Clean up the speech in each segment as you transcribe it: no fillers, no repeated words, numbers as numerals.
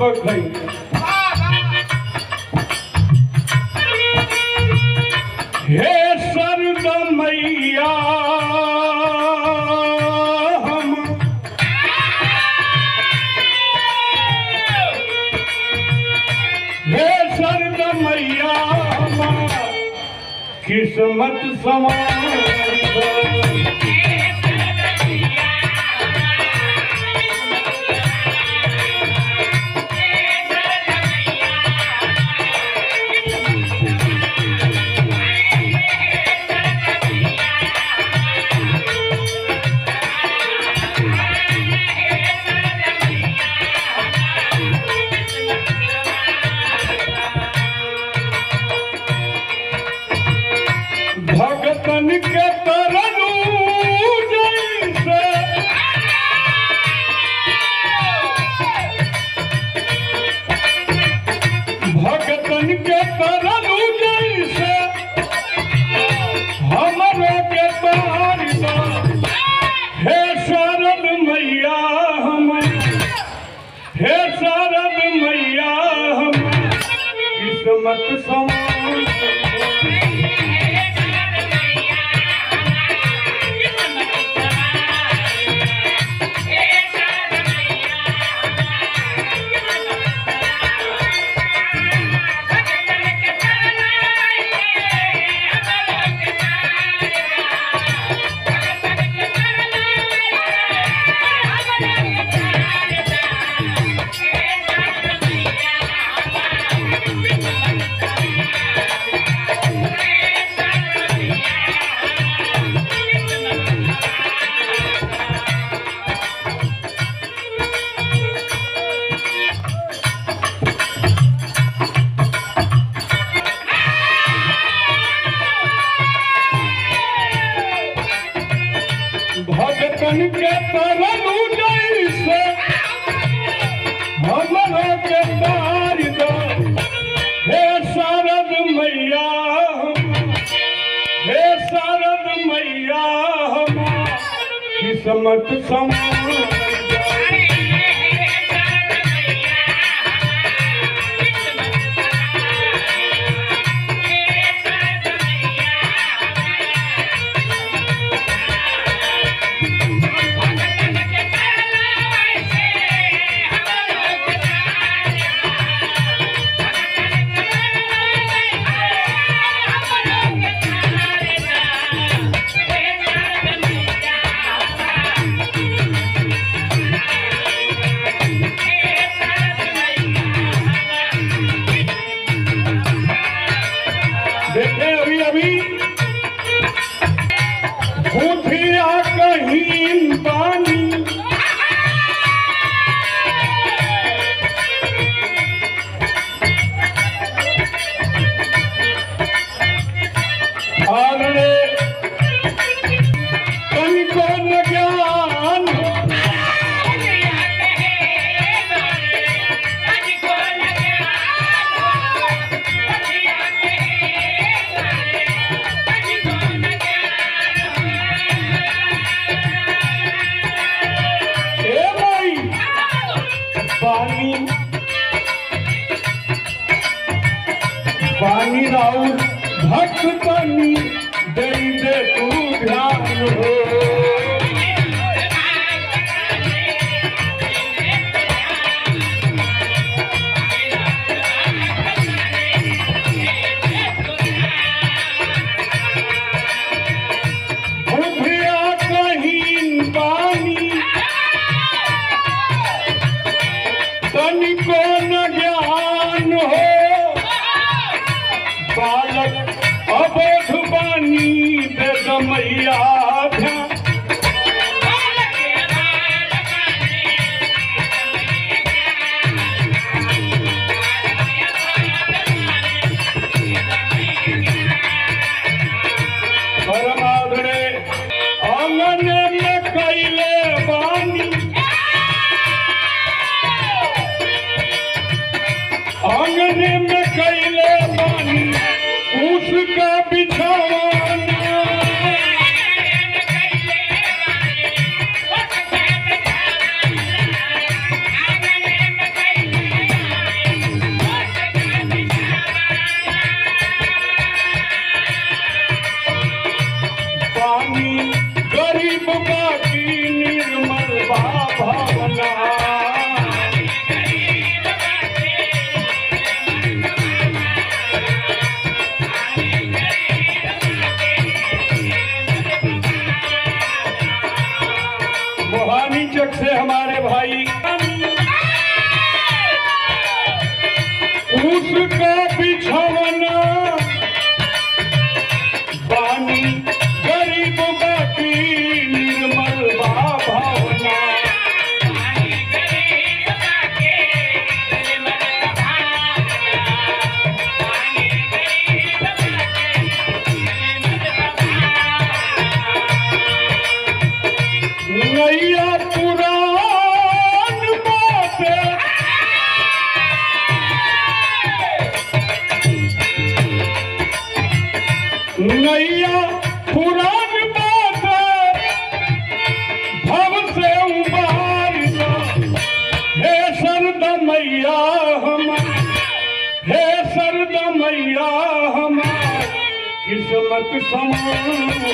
बघई हे सरद मैया हम हे सरद मैया हम किस्मत सवार भगतन के तरनु जैसे भगतन के तरनु जैसे हमरो के तार दो हे शारद मैया हम हे शारद मैया हम किस्मत सवार भगतन के तरनु जैसे हमरो के तार दो हे शारद मैया हे शारद मैया हम किस्मत सवार देखे अभी अभी भूतिया कहीं पानी अरे तनिको न ज्ञान पानी पानी राउर भक्त पानी दे दे तू ध्यान हो भूतिया कहीं पानी तनिको न ज्ञान हो बालक अबोध बानी दे मैया ध्यान परमादरे आंगन में कैले बानी आंगन में कैले बानी उसका बिछावाना नाटक से हमारे भाई उसका बिछवना पानी गरीब की निर्मल भावना नैया पुरान बात नैया पुरान बात भव से उबार हे सरद मैया हमार हे सरद मैया हमार किस्मत समान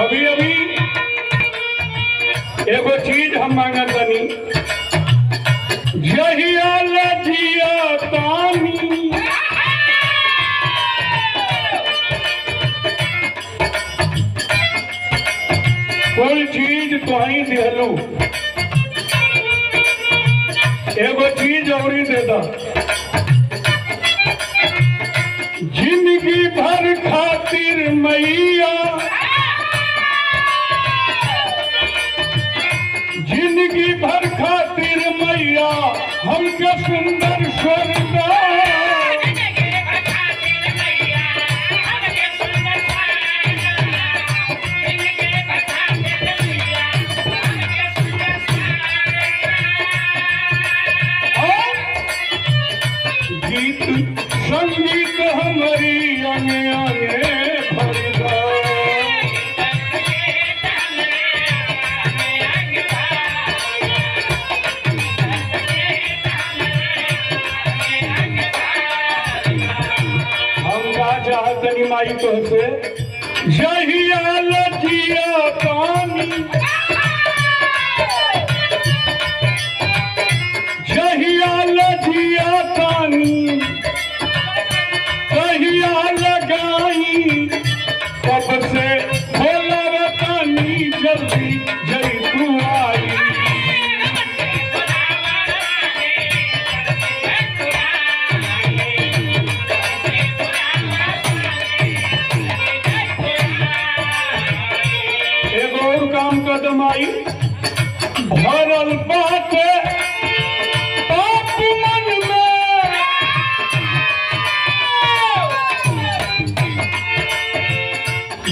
अभी अभी एगो चीज हम मांगत बनी जहिया लजिया तानी कोई चीज तुही दिहलू एगो चीज और ही दे दा जिंदगी भर खातिर मैया जिंदगी भर खातिर मैया हमके सुंदर स्वर्ग गीत संगीत हमारी आने आने भरदा तनी माई तो से जहिया लजिया तानी जहिया लजिया तानी कहिया लगाई कब से भोला तानी जल्दी जई तू आई काम कदम आई भरल बात पाप मन में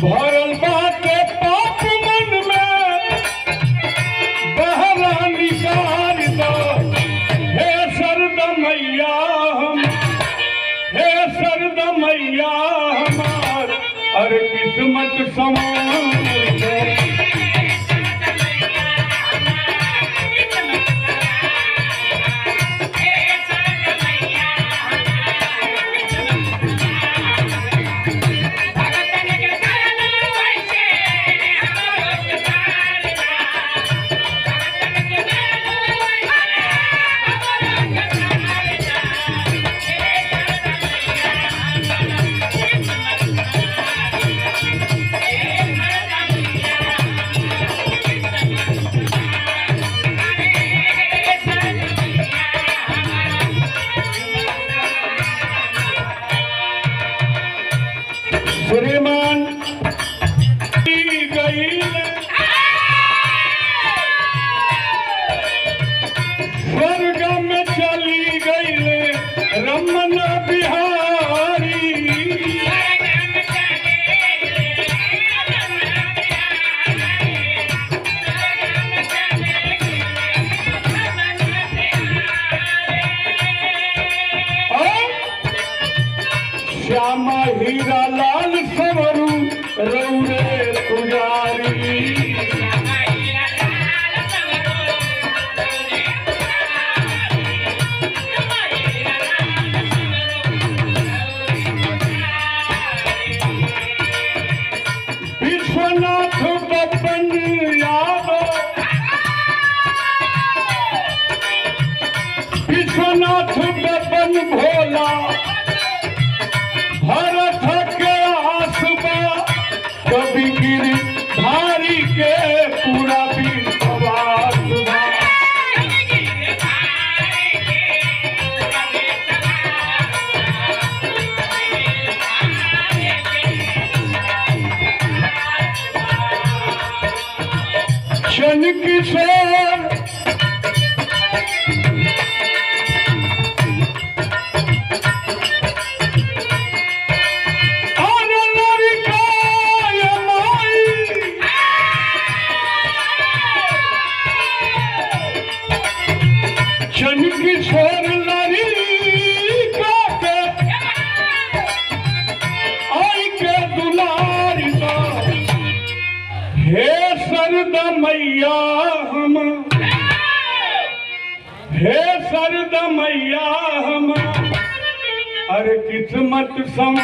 भरल बात पाप मन में बहरा निकाल दो हे सरद मैया हम हे सरद मैया हमार अरे किस्मत समान हीरा लाल सवरू रौरे पुजारी विश्वनाथ बब्बन यादव विश्वनाथ बब्बन भोला भरत के आसबा कवि गिरधारी के पूरा विश्वास बा। शन किशोर और लड़का यमाई शन किशोर लड़का के आई के दुलारी बा। हे सरदा मैया हम हे सरदा मैया हम अरे किस्मत सम